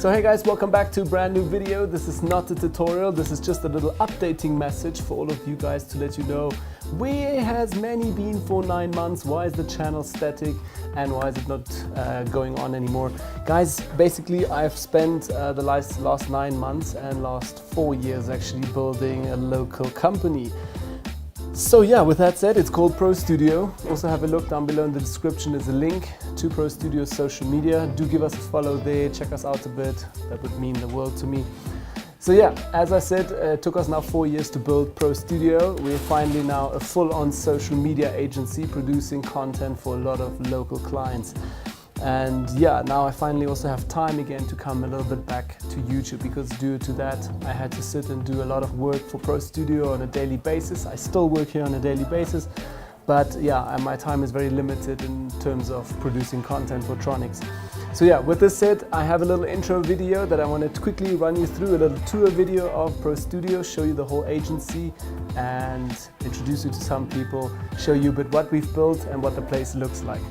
So hey guys, welcome back to a brand new video. This is not a tutorial, this is just a little updating message for all of you guys to let you know where has Manny been for 9 months, why is the channel static and why is it not going on anymore. Guys, basically I've spent the last 9 months and last 4 years actually building a local company. So yeah, with that said, it's called Pro Studio. Also have a look down below in the description, there's a link to Pro Studio's social media. Do give us a follow there, check us out a bit, that would mean the world to me. So yeah, as I said, it took us now 4 years to build Pro Studio. We're finally now a full-on social media agency producing content for a lot of local clients. And yeah, now I finally also have time again to come a little bit back to YouTube, because due to that I had to sit and do a lot of work for Pro Studio on a daily basis. I still work here on a daily basis, but yeah, my time is very limited in terms of producing content for Tronix. So yeah, with this said, I have a little intro video that I wanted to quickly run you through, a little tour video of Pro Studio, show you the whole agency and introduce you to some people, show you a bit what we've built and what the place looks like.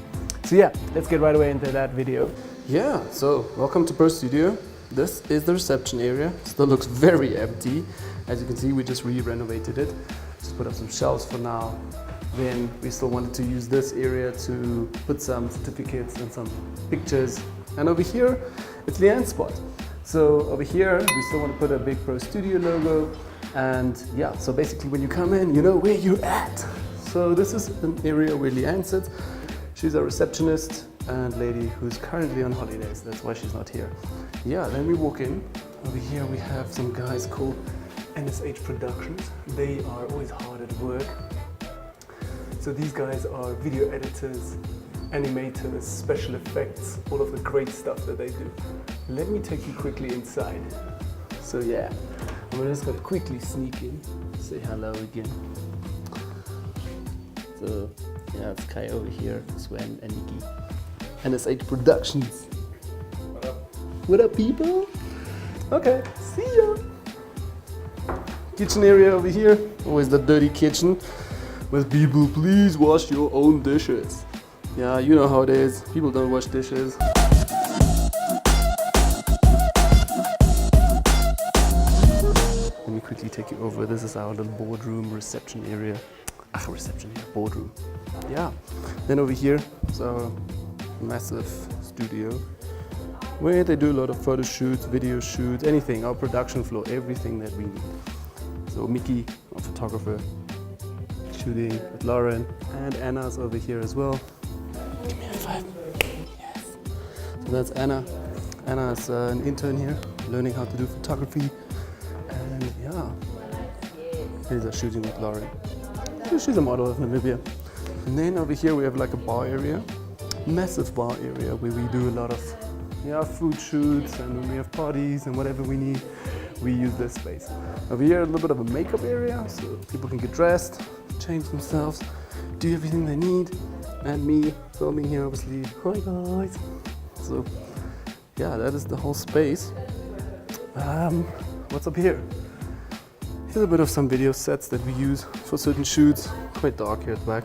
So yeah, let's get right away into that video. Yeah, so welcome to Pro Studio. This is the reception area. Still looks very empty. As you can see, we just re-renovated it. Just put up some shelves for now. Then we still wanted to use this area to put some certificates and some pictures. And over here, it's Leanne's spot. So over here, we still want to put a big Pro Studio logo. And yeah, so basically when you come in, you know where you're at. So this is an area where Leanne sits. She's a receptionist and lady who's currently on holidays, that's why she's not here. Yeah, then we walk in. Over here we have some guys called NSH Productions. They are always hard at work. So these guys are video editors, animators, special effects, all of the great stuff that they do. Let me take you quickly inside. So yeah, I'm just gonna quickly sneak in, say hello again. So yeah, it's Kai over here, Sven and Nikki. NSH Productions. What up? What up, people? Okay, see ya. Kitchen area over here. Always the dirty kitchen. With people, please wash your own dishes. Yeah, you know how it is. People don't wash dishes. Let me quickly take you over. This is our little boardroom reception area. Reception here, boardroom. Yeah. Then over here is our massive studio where they do a lot of photo shoots, video shoots, anything, our production floor, everything that we need. So Mickey, our photographer, shooting with Lauren, and Anna's over here as well. Give me a high five. Yes. So that's Anna. Anna is an intern here, learning how to do photography. And yeah, here's our shooting with Lauren. She's a model of Namibia. And then over here we have like a bar area, massive bar area where we do a lot of food shoots, and when we have parties and whatever we need, we use this space. Over here a little bit of a makeup area, so people can get dressed, change themselves, do everything they need, and me filming here obviously. Hi guys. So yeah, that is the whole space. What's up here? Here's a bit of some video sets that we use for certain shoots. Quite dark here at the back.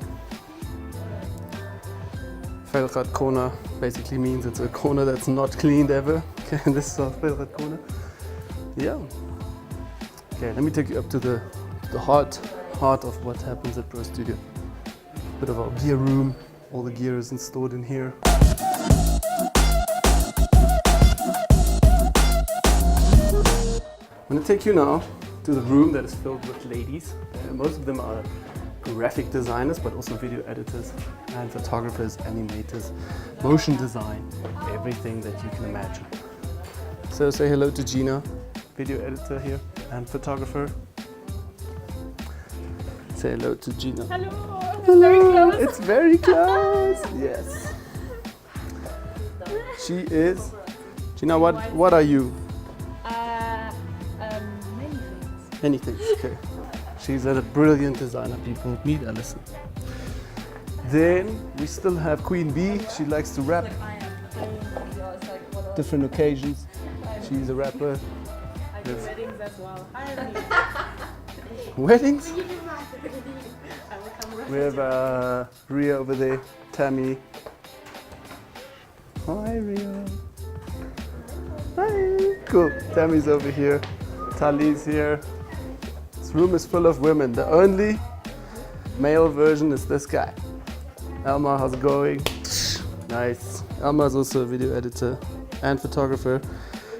Velrad corner basically means it's a corner that's not cleaned ever. Okay, and this is our Velrad corner. Yeah. Okay, let me take you up to the heart of what happens at Pro Studio. Bit of our gear room. All the gear is stored in here. I'm gonna take you now to the room that is filled with ladies. Most of them are graphic designers, but also video editors and photographers, animators, motion design, everything that you can imagine. So say hello to Gina, video editor here and photographer. Say hello to Gina. Hello. Hello. Very close. It's very close. Yes. She is. Gina, what are you? Many Many things. things, okay. She's a brilliant designer, people. Meet Alison. Then we still have Queen Bee. She likes to rap. Different occasions. She's a rapper. I do weddings as well. Weddings? I will come We have Ria over there, Tammy. Hi Ria. Hi. Cool. Tammy's over here. Tali's here. This room is full of women. The only male version is this guy. Elmar, how's it going? Nice. Elmar's also a video editor and photographer,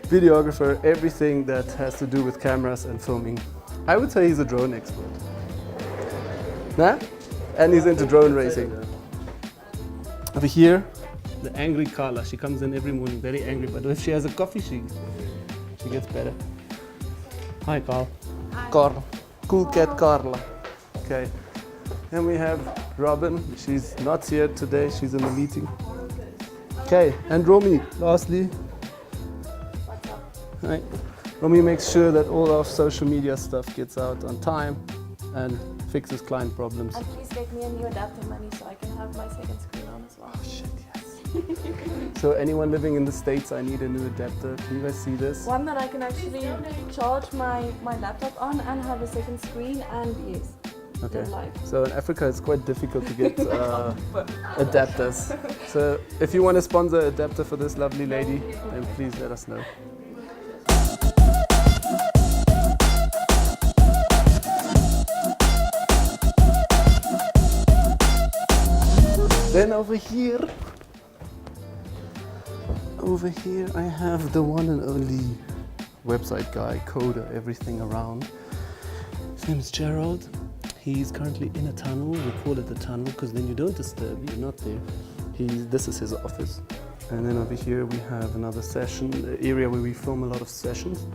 videographer, everything that has to do with cameras and filming. I would say he's a drone expert. Nah? And he's into drone racing. Over here, the angry Carla. She comes in every morning very angry, but if she has a coffee, she gets better. Hi, Carl. Hi. Carl. Cool cat Carla. Okay. Then we have Robin. She's not here today. She's in a meeting. Okay. And Romy, lastly. What's up? Hi. Romy makes sure that all our social media stuff gets out on time and fixes client problems. And please get me a new adapter money so I can have my second screen on as well. Oh shit, yes. So anyone living in the States, I need a new adapter. Can you guys see this? One that I can actually charge my laptop on and have a second screen and yes. Okay. Live. So in Africa, it's quite difficult to get adapters. So if you want to sponsor an adapter for this lovely lady, then please let us know. Then over here I have the one and only website guy, coder, everything around. His name is Gerald. He's currently in a tunnel. We call it the tunnel because then you don't disturb, you're not there. This is his office. And then over here we have another session, the area where we film a lot of sessions.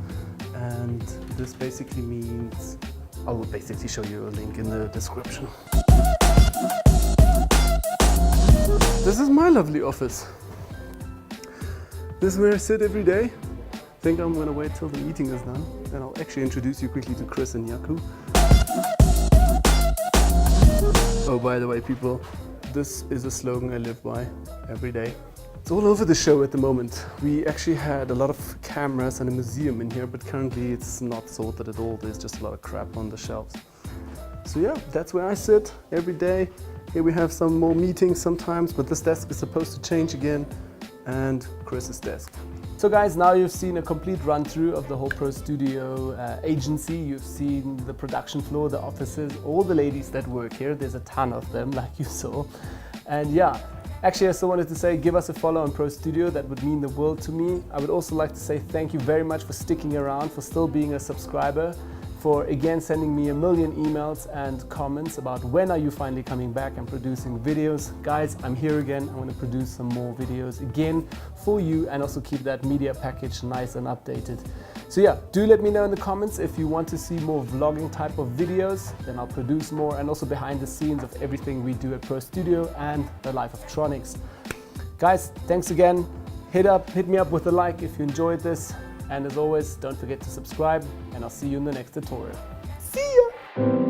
And this basically means, I will basically show you a link in the description. This is my lovely office. This is where I sit every day. I think I'm gonna wait till the meeting is done. Then I'll actually introduce you quickly to Chris and Yaku. Oh, by the way, people, this is a slogan I live by every day. It's all over the show at the moment. We actually had a lot of cameras and a museum in here, but currently it's not sorted at all. There's just a lot of crap on the shelves. So yeah, that's where I sit every day. Here we have some more meetings sometimes, but this desk is supposed to change again, and Chris's desk. So guys, now you've seen a complete run through of the whole Pro Studio agency. You've seen the production floor, the offices, all the ladies that work here. There's a ton of them, like you saw. And yeah, actually I still wanted to say, give us a follow on Pro Studio. That would mean the world to me. I would also like to say thank you very much for sticking around, for still being a subscriber, for again sending me a million emails and comments about when are you finally coming back and producing videos. Guys, I'm here again. I want to produce some more videos again for you and also keep that media package nice and updated. So yeah, do let me know in the comments if you want to see more vlogging type of videos, then I'll produce more, and also behind the scenes of everything we do at Pro Studio and the life of Tronix. Guys, thanks again. Hit me up with a like if you enjoyed this. And as always, don't forget to subscribe, and I'll see you in the next tutorial. See ya!